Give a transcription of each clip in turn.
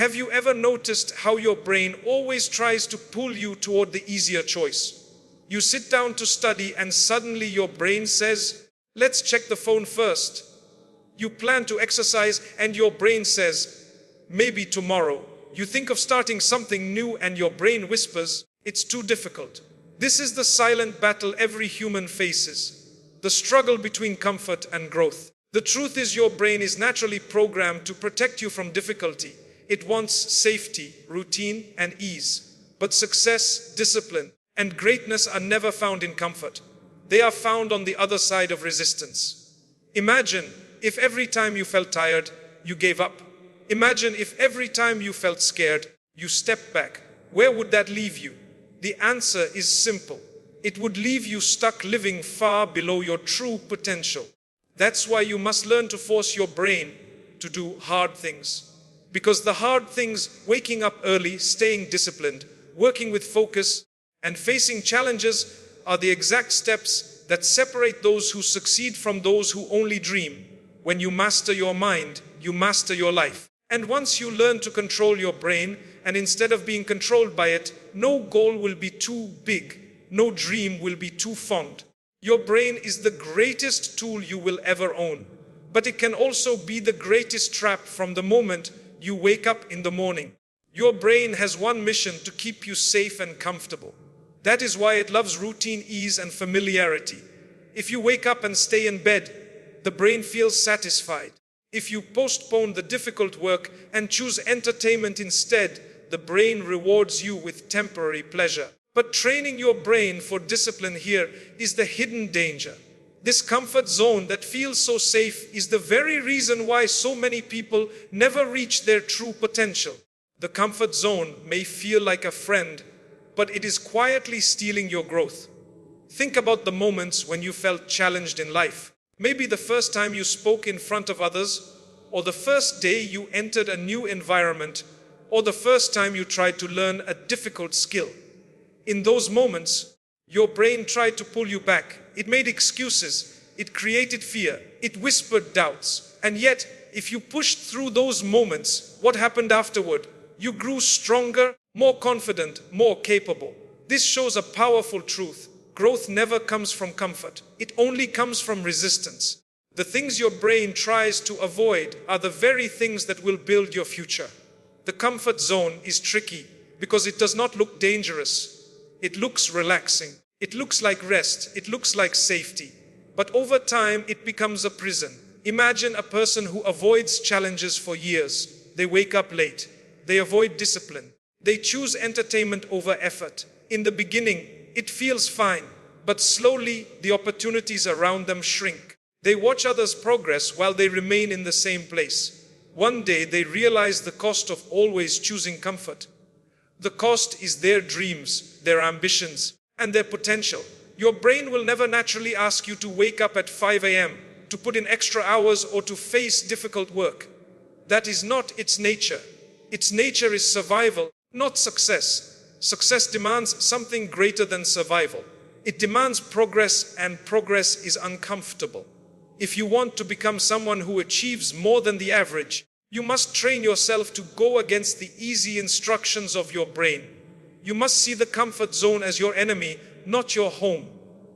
Have you ever noticed how your brain always tries to pull you toward the easier choice? You sit down to study and suddenly your brain says, let's check the phone first. You plan to exercise and your brain says, maybe tomorrow. You think of starting something new and your brain whispers, it's too difficult. This is the silent battle every human faces, the struggle between comfort and growth. The truth is your brain is naturally programmed to protect you from difficulty. It wants safety, routine, and ease. But success, discipline, and greatness are never found in comfort. They are found on the other side of resistance. Imagine if every time you felt tired, you gave up. Imagine if every time you felt scared, you stepped back. Where would that leave you? The answer is simple. It would leave you stuck living far below your true potential. That's why you must learn to force your brain to do hard things. Because the hard things, waking up early, staying disciplined, working with focus, and facing challenges are the exact steps that separate those who succeed from those who only dream. When you master your mind, you master your life. And once you learn to control your brain, and instead of being controlled by it, no goal will be too big, no dream will be too fond. Your brain is the greatest tool you will ever own. But it can also be the greatest trap from the moment you wake up in the morning. Your brain has one mission: to keep you safe and comfortable. That is why it loves routine, ease, and familiarity. If you wake up and stay in bed, the brain feels satisfied. If you postpone the difficult work and choose entertainment instead, the brain rewards you with temporary pleasure. But training your brain for discipline here is the hidden danger. This comfort zone that feels so safe is the very reason why so many people never reach their true potential. The comfort zone may feel like a friend, but it is quietly stealing your growth. Think about the moments when you felt challenged in life. Maybe the first time you spoke in front of others, or the first day you entered a new environment, or the first time you tried to learn a difficult skill. In those moments, your brain tried to pull you back. It made excuses, it created fear, it whispered doubts. And yet, if you pushed through those moments, what happened afterward? You grew stronger, more confident, more capable. This shows a powerful truth. Growth never comes from comfort. It only comes from resistance. The things your brain tries to avoid are the very things that will build your future. The comfort zone is tricky because it does not look dangerous. It looks relaxing. It looks like rest. It looks like safety. But over time, it becomes a prison. Imagine a person who avoids challenges for years. They wake up late. They avoid discipline. They choose entertainment over effort. In the beginning, it feels fine, but slowly the opportunities around them shrink. They watch others progress while they remain in the same place. One day they realize the cost of always choosing comfort. The cost is their dreams, their ambitions, and their potential. Your brain will never naturally ask you to wake up at 5 a.m., to put in extra hours, or to face difficult work. That is not its nature. Its nature is survival, not success. Success demands something greater than survival. It demands progress, and progress is uncomfortable. If you want to become someone who achieves more than the average, you must train yourself to go against the easy instructions of your brain. You must see the comfort zone as your enemy, not your home.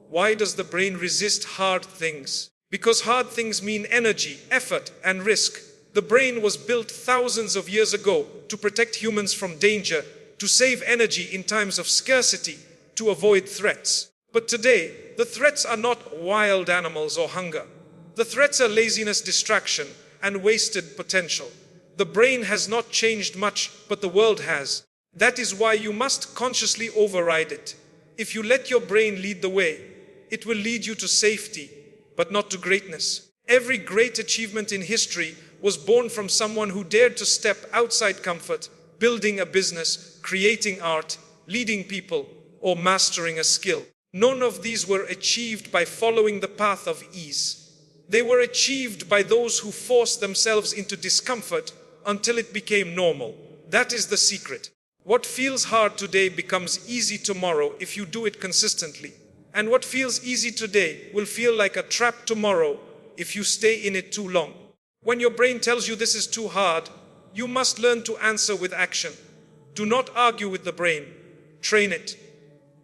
Why does the brain resist hard things? Because hard things mean energy, effort, and risk. The brain was built thousands of years ago to protect humans from danger, to save energy in times of scarcity, to avoid threats. But today, the threats are not wild animals or hunger. The threats are laziness, distraction, and wasted potential. The brain has not changed much, but the world has. That is why you must consciously override it. If you let your brain lead the way, it will lead you to safety, but not to greatness. Every great achievement in history was born from someone who dared to step outside comfort, building a business, creating art, leading people, or mastering a skill. None of these were achieved by following the path of ease. They were achieved by those who forced themselves into discomfort until it became normal. That is the secret. What feels hard today becomes easy tomorrow if you do it consistently. And what feels easy today will feel like a trap tomorrow if you stay in it too long. When your brain tells you this is too hard, You must learn to answer with action. Do not argue with the brain. Train it.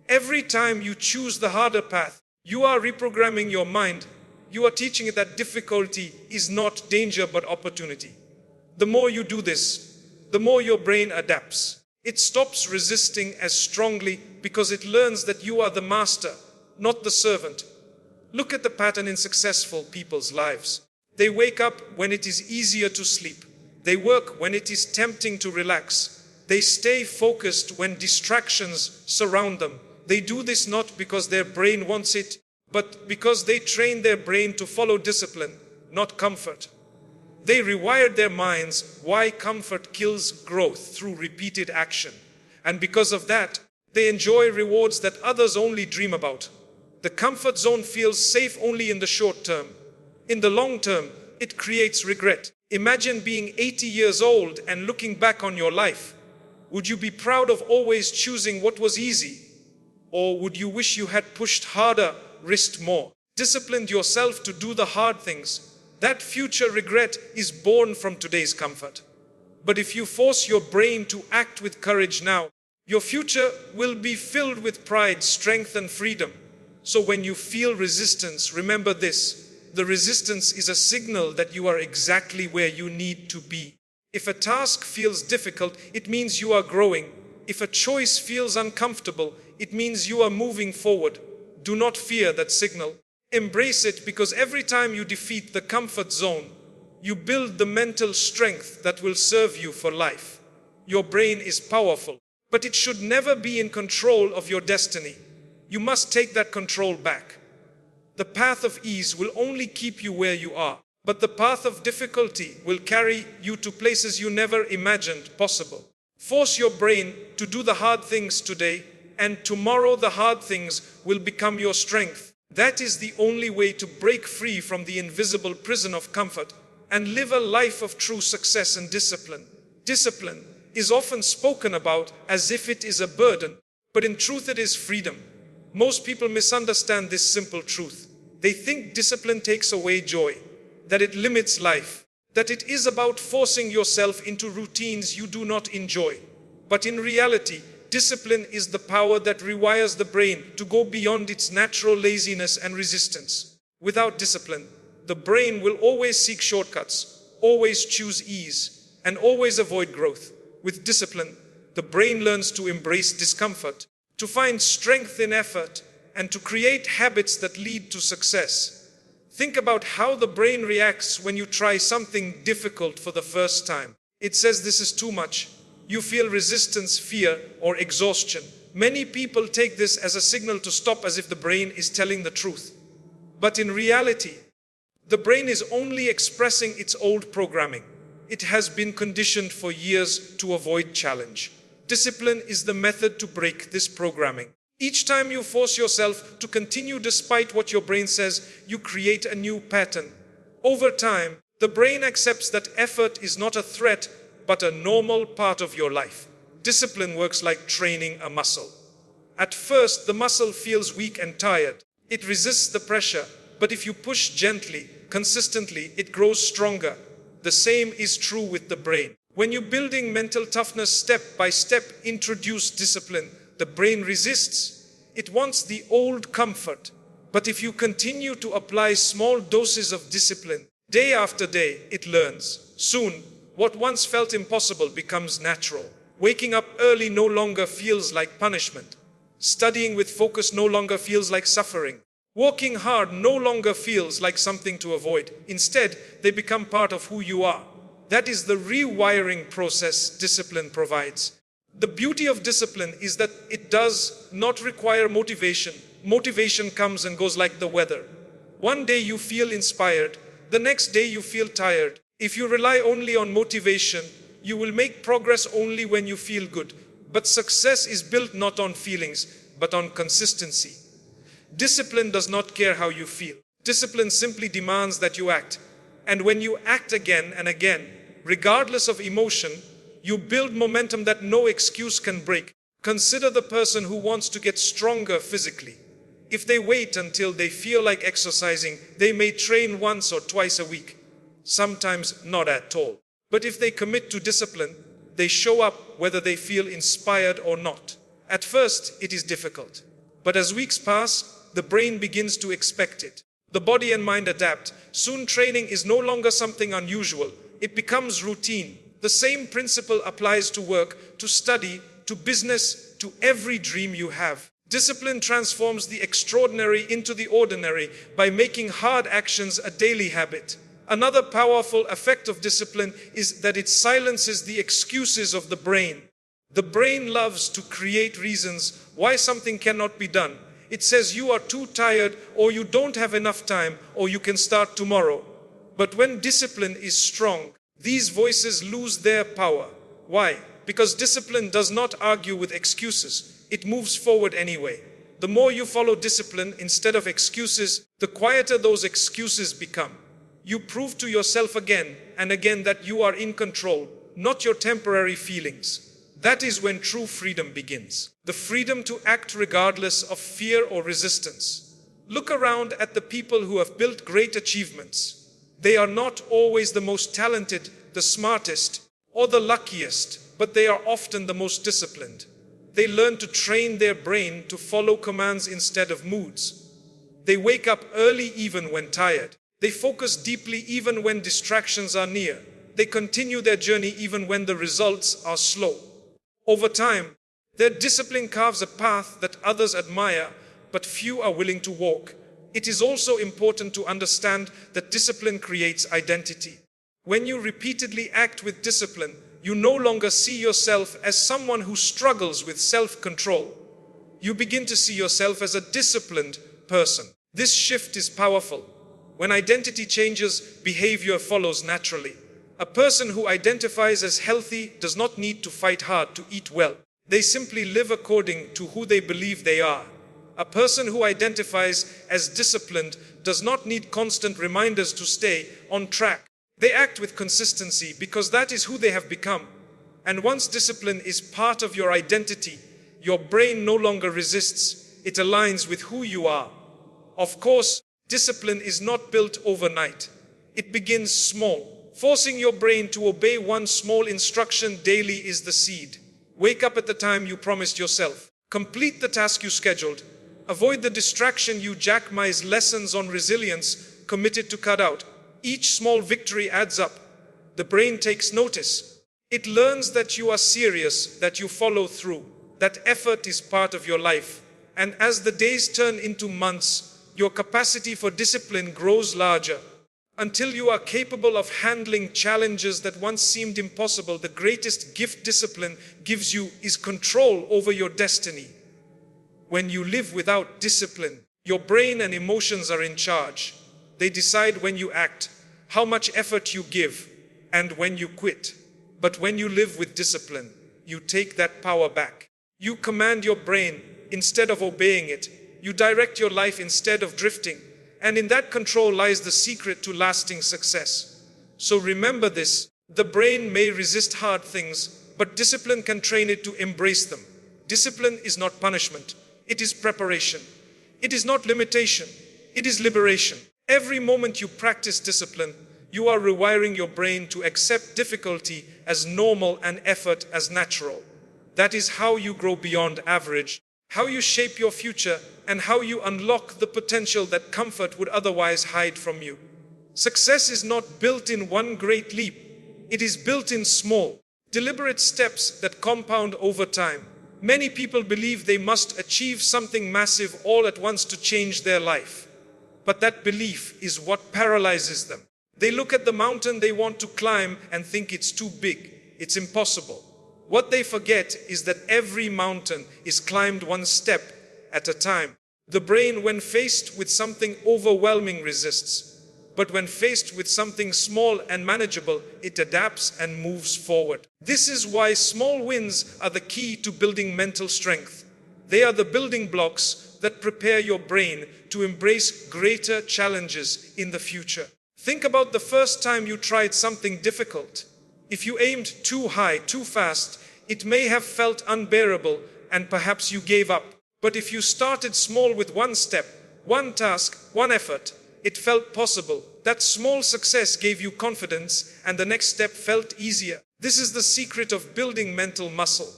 Every time you choose the harder path, you are reprogramming your mind. You are teaching it that difficulty is not danger but opportunity. The more you do this, the more your brain adapts. It stops resisting as strongly because it learns that you are the master, not the servant. Look at the pattern in successful people's lives. They wake up when it is easier to sleep. They work when it is tempting to relax. They stay focused when distractions surround them. They do this not because their brain wants it, but because they train their brain to follow discipline, not comfort. They rewired their minds why comfort kills growth through repeated action. And because of that, they enjoy rewards that others only dream about. The comfort zone feels safe only in the short term. In the long term, it creates regret. Imagine being 80 years old and looking back on your life. Would you be proud of always choosing what was easy? Or would you wish you had pushed harder, risked more, disciplined yourself to do the hard things? That future regret is born from today's comfort. But if you force your brain to act with courage now, your future will be filled with pride, strength, and freedom. So when you feel resistance, remember this. The resistance is a signal that you are exactly where you need to be. If a task feels difficult, it means you are growing. If a choice feels uncomfortable, it means you are moving forward. Do not fear that signal. Embrace it, because every time you defeat the comfort zone, you build the mental strength that will serve you for life. Your brain is powerful, but it should never be in control of your destiny. You must take that control back. The path of ease will only keep you where you are, but the path of difficulty will carry you to places you never imagined possible. Force your brain to do the hard things today, and tomorrow the hard things will become your strength. That is the only way to break free from the invisible prison of comfort and live a life of true success and discipline. Discipline is often spoken about as if it is a burden, but in truth it is freedom. Most people misunderstand this simple truth. They think discipline takes away joy, that it limits life, that it is about forcing yourself into routines you do not enjoy. But in reality, discipline is the power that rewires the brain to go beyond its natural laziness and resistance. Without discipline, the brain will always seek shortcuts, always choose ease, and always avoid growth. With discipline, the brain learns to embrace discomfort, to find strength in effort, and to create habits that lead to success. Think about how the brain reacts when you try something difficult for the first time. It says this is too much. You feel resistance, fear, or exhaustion. Many people take this as a signal to stop, as if the brain is telling the truth. But in reality, the brain is only expressing its old programming. It has been conditioned for years to avoid challenge. Discipline is the method to break this programming. Each time you force yourself to continue despite what your brain says, you create a new pattern. Over time, the brain accepts that effort is not a threat, but a normal part of your life. Discipline works like training a muscle. At first, the muscle feels weak and tired. It resists the pressure, but if you push gently, consistently, it grows stronger. The same is true with the brain. When you're building mental toughness step by step, introduce discipline. The brain resists. It wants the old comfort. But if you continue to apply small doses of discipline, day after day, it learns. Soon, what once felt impossible becomes natural. Waking up early no longer feels like punishment. Studying with focus no longer feels like suffering. Working hard no longer feels like something to avoid. Instead, they become part of who you are. That is the rewiring process discipline provides. The beauty of discipline is that it does not require motivation. Motivation comes and goes like the weather. One day you feel inspired, the next day you feel tired. If you rely only on motivation, you will make progress only when you feel good. But success is built not on feelings, but on consistency. Discipline does not care how you feel. Discipline simply demands that you act. And when you act again and again, regardless of emotion, you build momentum that no excuse can break. Consider the person who wants to get stronger physically. If they wait until they feel like exercising, they may train once or twice a week. Sometimes not at all. But if they commit to discipline, they show up whether they feel inspired or not. At first, it is difficult. But as weeks pass, the brain begins to expect it. The body and mind adapt. Soon training is no longer something unusual. It becomes routine. The same principle applies to work, to study, to business, to every dream you have. Discipline transforms the extraordinary into the ordinary by making hard actions a daily habit. Another powerful effect of discipline is that it silences the excuses of the brain. The brain loves to create reasons why something cannot be done. It says you are too tired, or you don't have enough time, or you can start tomorrow. But when discipline is strong, these voices lose their power. Why? Because discipline does not argue with excuses. It moves forward anyway. The more you follow discipline instead of excuses, the quieter those excuses become. You prove to yourself again and again that you are in control, not your temporary feelings. That is when true freedom begins. The freedom to act regardless of fear or resistance. Look around at the people who have built great achievements. They are not always the most talented, the smartest, or the luckiest, but they are often the most disciplined. They learn to train their brain to follow commands instead of moods. They wake up early even when tired. They focus deeply even when distractions are near. They continue their journey even when the results are slow. Over time, their discipline carves a path that others admire, but few are willing to walk. It is also important to understand that discipline creates identity. When you repeatedly act with discipline, you no longer see yourself as someone who struggles with self-control. You begin to see yourself as a disciplined person. This shift is powerful. When identity changes, behavior follows naturally. A person who identifies as healthy does not need to fight hard to eat well. They simply live according to who they believe they are. A person who identifies as disciplined does not need constant reminders to stay on track. They act with consistency because that is who they have become. And once discipline is part of your identity, your brain no longer resists. It aligns with who you are. Of course, discipline is not built overnight. It begins small. Forcing your brain to obey one small instruction daily is the seed. Wake up at the time you promised yourself. Complete the task you scheduled. Avoid the distraction you jackmise. Lessons on resilience committed to cut out. Each small victory adds up. The brain takes notice. It learns that you are serious, that you follow through, that effort is part of your life. And as the days turn into months, your capacity for discipline grows larger. Until you are capable of handling challenges that once seemed impossible, the greatest gift discipline gives you is control over your destiny. When you live without discipline, your brain and emotions are in charge. They decide when you act, how much effort you give, and when you quit. But when you live with discipline, you take that power back. You command your brain instead of obeying it. You direct your life instead of drifting. And in that control lies the secret to lasting success. So remember this, the brain may resist hard things, but discipline can train it to embrace them. Discipline is not punishment, it is preparation. It is not limitation, it is liberation. Every moment you practice discipline, you are rewiring your brain to accept difficulty as normal and effort as natural. That is how you grow beyond average, how you shape your future, and how you unlock the potential that comfort would otherwise hide from you. Success is not built in one great leap. It is built in small, deliberate steps that compound over time. Many people believe they must achieve something massive all at once to change their life. But that belief is what paralyzes them. They look at the mountain they want to climb and think it's too big, it's impossible. What they forget is that every mountain is climbed one step at a time. The brain, when faced with something overwhelming, resists. But when faced with something small and manageable, it adapts and moves forward. This is why small wins are the key to building mental strength. They are the building blocks that prepare your brain to embrace greater challenges in the future. Think about the first time you tried something difficult. If you aimed too high, too fast, it may have felt unbearable and perhaps you gave up. But if you started small with one step, one task, one effort, it felt possible. That small success gave you confidence, and the next step felt easier. This is the secret of building mental muscle.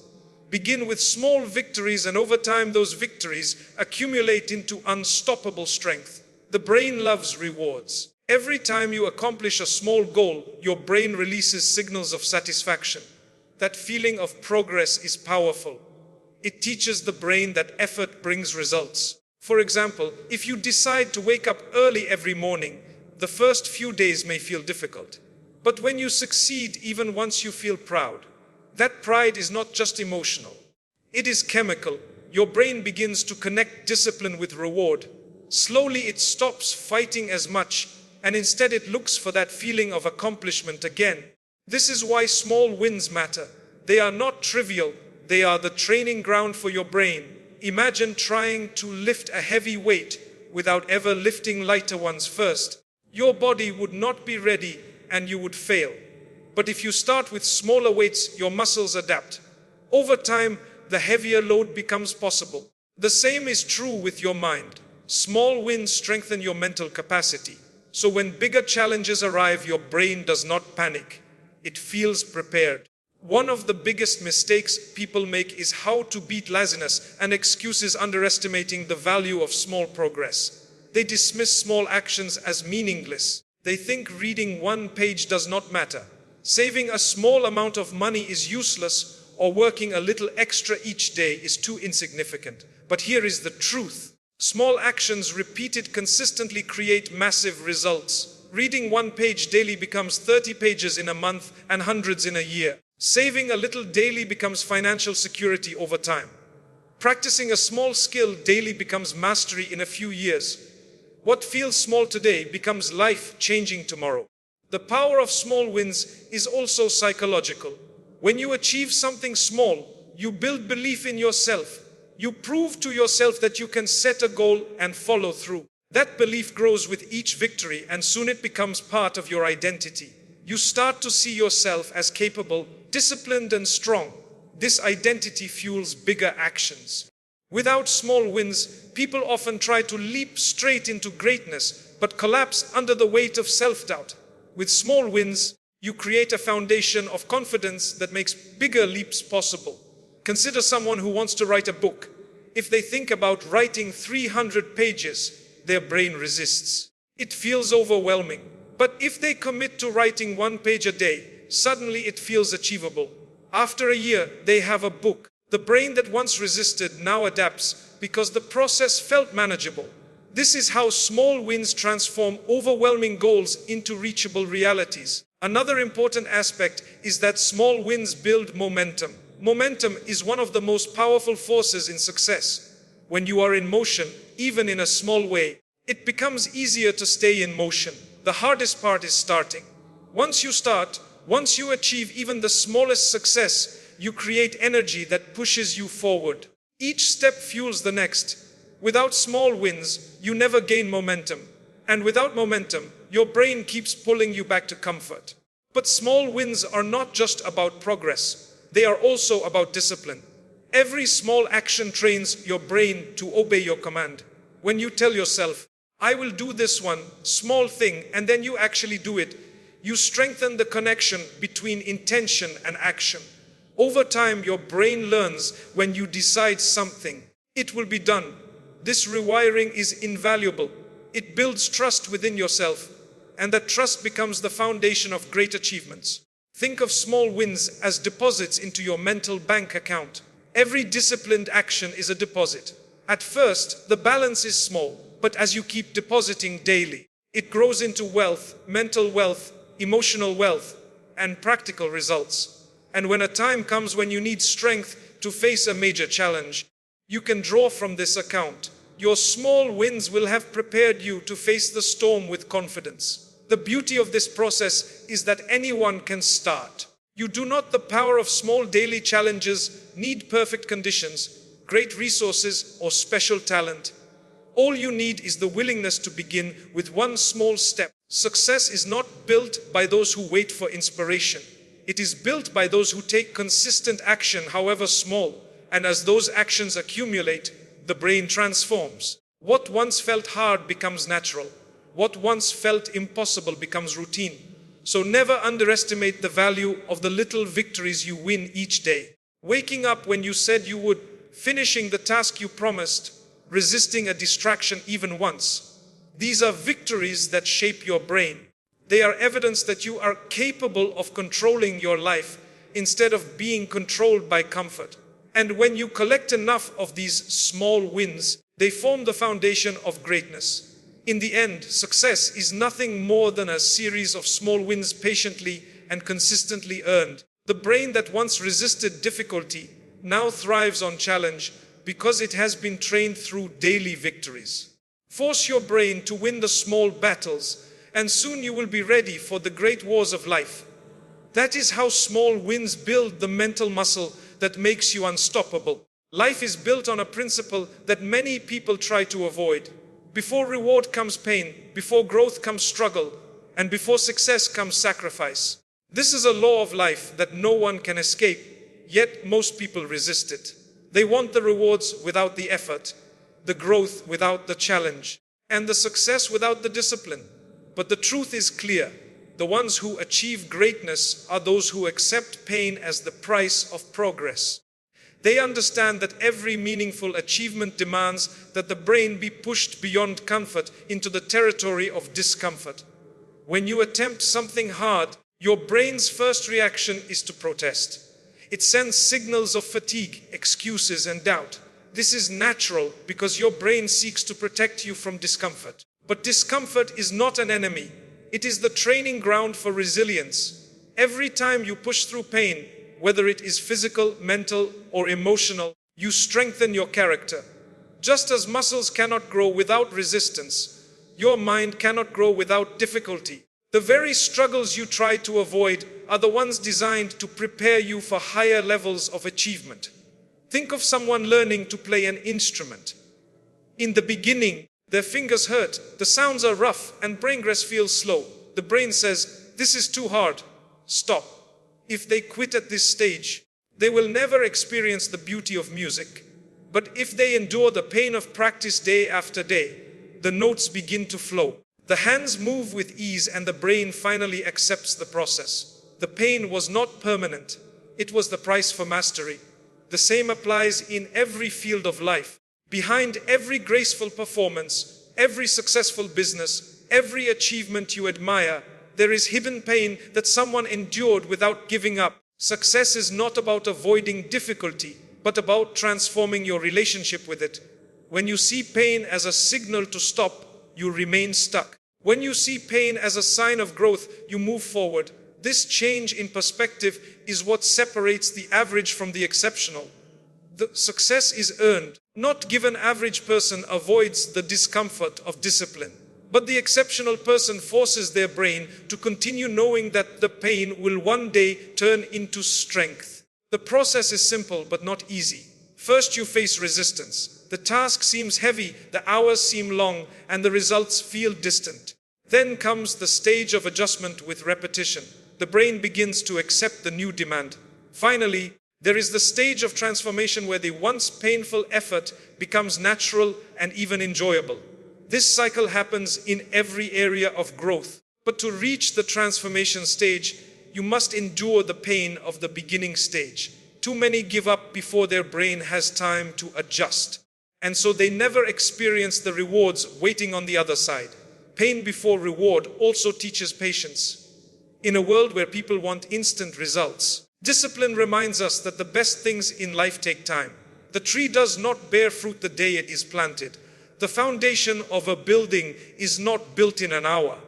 Begin with small victories, and over time those victories accumulate into unstoppable strength. The brain loves rewards. Every time you accomplish a small goal, your brain releases signals of satisfaction. That feeling of progress is powerful. It teaches the brain that effort brings results. For example, if you decide to wake up early every morning, the first few days may feel difficult. But when you succeed, even once, you feel proud. That pride is not just emotional. It is chemical. Your brain begins to connect discipline with reward. Slowly it stops fighting as much, and instead it looks for that feeling of accomplishment again. This is why small wins matter. They are not trivial. They are the training ground for your brain. Imagine trying to lift a heavy weight without ever lifting lighter ones first. Your body would not be ready and you would fail. But if you start with smaller weights, your muscles adapt. Over time, the heavier load becomes possible. The same is true with your mind. Small wins strengthen your mental capacity. So when bigger challenges arrive, your brain does not panic. It feels prepared. One of the biggest mistakes people make is how to beat laziness and excuses, underestimating the value of small progress. They dismiss small actions as meaningless. They think reading one page does not matter. Saving a small amount of money is useless, or working a little extra each day is too insignificant. But here is the truth. Small actions repeated consistently create massive results. Reading one page daily becomes 30 pages in a month and hundreds in a year. Saving a little daily becomes financial security over time. Practicing a small skill daily becomes mastery in a few years. What feels small today becomes life-changing tomorrow. The power of small wins is also psychological. When you achieve something small, you build belief in yourself. You prove to yourself that you can set a goal and follow through. That belief grows with each victory, and soon it becomes part of your identity. You start to see yourself as capable, disciplined, and strong. This identity fuels bigger actions. Without small wins, people often try to leap straight into greatness, but collapse under the weight of self-doubt. With small wins, you create a foundation of confidence that makes bigger leaps possible. Consider someone who wants to write a book. If they think about writing 300 pages, their brain resists. It feels overwhelming. But if they commit to writing one page a day, suddenly it feels achievable. After a year, they have a book. The brain that once resisted now adapts because the process felt manageable. This is how small wins transform overwhelming goals into reachable realities. Another important aspect is that small wins build momentum. Momentum is one of the most powerful forces in success. When you are in motion, even in a small way, it becomes easier to stay in motion. The hardest part is starting. Once you start, once you achieve even the smallest success, you create energy that pushes you forward. Each step fuels the next. Without small wins, you never gain momentum. And without momentum, your brain keeps pulling you back to comfort. But small wins are not just about progress. They are also about discipline. Every small action trains your brain to obey your command. When you tell yourself, I will do this one small thing, and then you actually do it, you strengthen the connection between intention and action. Over time, your brain learns when you decide something, it will be done. This rewiring is invaluable. It builds trust within yourself, and that trust becomes the foundation of great achievements. Think of small wins as deposits into your mental bank account. Every disciplined action is a deposit. At first, the balance is small, but as you keep depositing daily, it grows into wealth, mental wealth, emotional wealth, and practical results. And when a time comes when you need strength to face a major challenge, you can draw from this account. Your small wins will have prepared you to face the storm with confidence. The beauty of this process is that anyone can start. You do not. The power of small daily challenges need perfect conditions, great resources, or special talent. All you need is the willingness to begin with one small step. Success is not built by those who wait for inspiration. It is built by those who take consistent action, however small, and as those actions accumulate, the brain transforms. What once felt hard becomes natural. What once felt impossible becomes routine. So never underestimate the value of the little victories you win each day. Waking up when you said you would, finishing the task you promised, resisting a distraction even once. These are victories that shape your brain. They are evidence that you are capable of controlling your life instead of being controlled by comfort. And when you collect enough of these small wins, they form the foundation of greatness. In the end, success is nothing more than a series of small wins patiently and consistently earned. The brain that once resisted difficulty now thrives on challenge because it has been trained through daily victories. Force your brain to win the small battles, and soon you will be ready for the great wars of life. That is how small wins build the mental muscle that makes you unstoppable. Life is built on a principle that many people try to avoid. Before reward comes pain, before growth comes struggle, and before success comes sacrifice. This is a law of life that no one can escape, yet most people resist it. They want the rewards without the effort, the growth without the challenge, and the success without the discipline. But the truth is clear. The ones who achieve greatness are those who accept pain as the price of progress. They understand that every meaningful achievement demands that the brain be pushed beyond comfort into the territory of discomfort. When you attempt something hard, your brain's first reaction is to protest. It sends signals of fatigue, excuses, and doubt. This is natural because your brain seeks to protect you from discomfort. But discomfort is not an enemy. It is the training ground for resilience. Every time you push through pain, whether it is physical, mental, or emotional, you strengthen your character. Just as muscles cannot grow without resistance, your mind cannot grow without difficulty. The very struggles you try to avoid are the ones designed to prepare you for higher levels of achievement. Think of someone learning to play an instrument. In the beginning, their fingers hurt, the sounds are rough, and progress feels slow. The brain says, "This is too hard. Stop." If they quit at this stage, they will never experience the beauty of music. But if they endure the pain of practice day after day, the notes begin to flow. The hands move with ease and the brain finally accepts the process. The pain was not permanent. It was the price for mastery. The same applies in every field of life. Behind every graceful performance, every successful business, every achievement you admire, there is hidden pain that someone endured without giving up. Success is not about avoiding difficulty, but about transforming your relationship with it. When you see pain as a signal to stop, you remain stuck. When you see pain as a sign of growth, you move forward. This change in perspective is what separates the average from the exceptional. The success is earned, not given. Average person avoids the discomfort of discipline. But the exceptional person forces their brain to continue knowing that the pain will one day turn into strength. The process is simple but not easy. First you face resistance. The task seems heavy, the hours seem long, and the results feel distant. Then comes the stage of adjustment with repetition. The brain begins to accept the new demand. Finally, there is the stage of transformation where the once painful effort becomes natural and even enjoyable. This cycle happens in every area of growth. But to reach the transformation stage, you must endure the pain of the beginning stage. Too many give up before their brain has time to adjust. And so they never experience the rewards waiting on the other side. Pain before reward also teaches patience. In a world where people want instant results, discipline reminds us that the best things in life take time. The tree does not bear fruit the day it is planted. The foundation of a building is not built in an hour.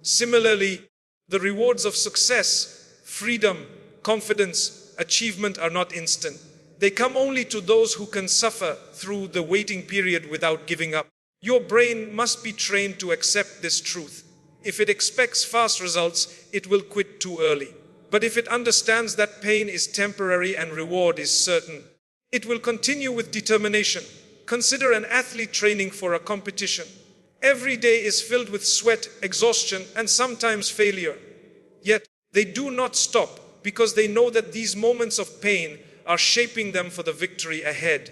Similarly, the rewards of success, freedom, confidence, achievement are not instant. They come only to those who can suffer through the waiting period without giving up. Your brain must be trained to accept this truth. If it expects fast results, it will quit too early. But if it understands that pain is temporary and reward is certain, it will continue with determination. Consider an athlete training for a competition. Every day is filled with sweat, exhaustion, and sometimes failure. Yet, they do not stop because they know that these moments of pain are shaping them for the victory ahead.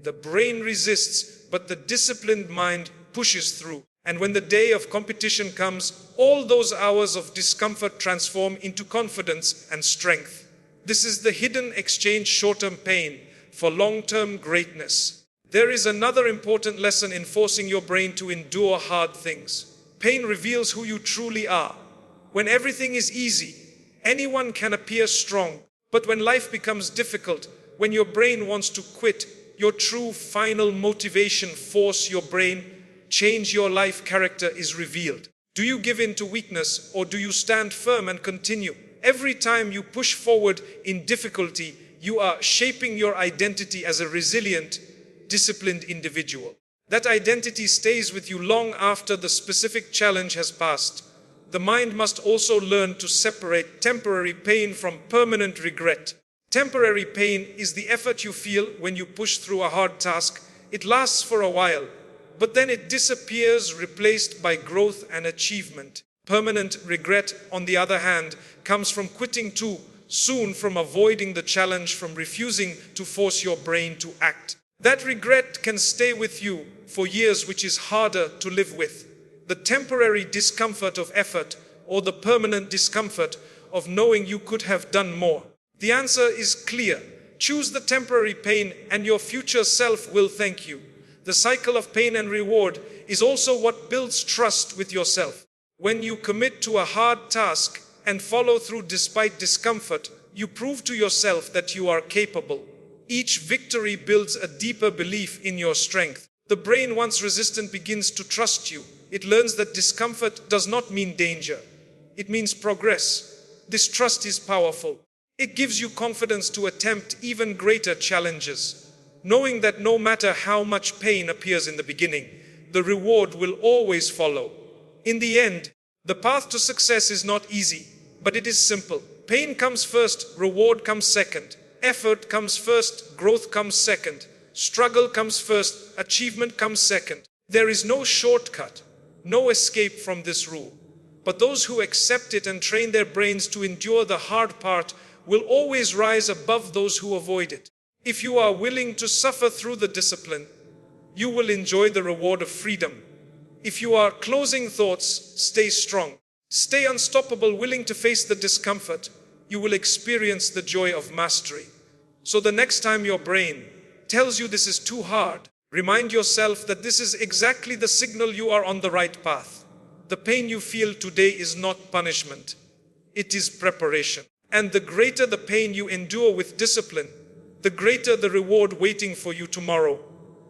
The brain resists, but the disciplined mind pushes through. And when the day of competition comes, all those hours of discomfort transform into confidence and strength. This is the hidden exchange: short-term pain for long-term greatness. There is another important lesson in forcing your brain to endure hard things. Pain reveals who you truly are. When everything is easy, anyone can appear strong. But when life becomes difficult, when your brain wants to quit, your true final motivation, force your brain, change your life character, is revealed. Do you give in to weakness, or do you stand firm and continue? Every time you push forward in difficulty, you are shaping your identity as a resilient, disciplined individual. That identity stays with you long after the specific challenge has passed. The mind must also learn to separate temporary pain from permanent regret. Temporary pain is the effort you feel when you push through a hard task. It lasts for a while, but then it disappears, replaced by growth and achievement. Permanent regret, on the other hand, comes from quitting too soon, from avoiding the challenge, from refusing to force your brain to act. That regret can stay with you for years, which is harder to live with. The temporary discomfort of effort, or the permanent discomfort of knowing you could have done more. The answer is clear. Choose the temporary pain and your future self will thank you. The cycle of pain and reward is also what builds trust with yourself. When you commit to a hard task and follow through despite discomfort, you prove to yourself that you are capable. Each victory builds a deeper belief in your strength. The brain, once resistant, begins to trust you. It learns that discomfort does not mean danger. It means progress. This trust is powerful. It gives you confidence to attempt even greater challenges, knowing that no matter how much pain appears in the beginning, the reward will always follow. In the end, the path to success is not easy, but it is simple. Pain comes first, reward comes second. Effort comes first, growth comes second. Struggle comes first, achievement comes second. There is no shortcut, no escape from this rule. But those who accept it and train their brains to endure the hard part will always rise above those who avoid it. If you are willing to suffer through the discipline, you will enjoy the reward of freedom. If you are closing thoughts, stay strong. Stay unstoppable, willing to face the discomfort. You will experience the joy of mastery. So the next time your brain tells you this is too hard, remind yourself that this is exactly the signal you are on the right path. The pain you feel today is not punishment. It is preparation. And the greater the pain you endure with discipline, the greater the reward waiting for you tomorrow.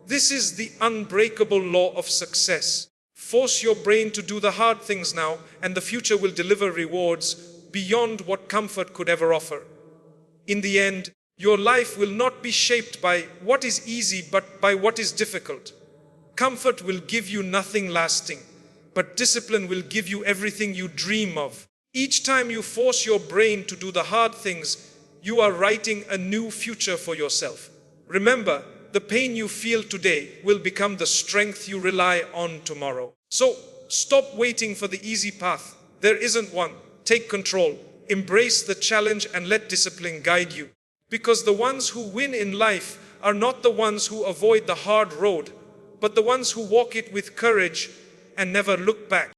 This is the unbreakable law of success. Force your brain to do the hard things now, and the future will deliver rewards beyond what comfort could ever offer. In the end, your life will not be shaped by what is easy, but by what is difficult. Comfort will give you nothing lasting, but discipline will give you everything you dream of. Each time you force your brain to do the hard things, you are writing a new future for yourself. Remember, the pain you feel today will become the strength you rely on tomorrow. So, stop waiting for the easy path. There isn't one. Take control, embrace the challenge, and let discipline guide you. Because the ones who win in life are not the ones who avoid the hard road, but the ones who walk it with courage and never look back.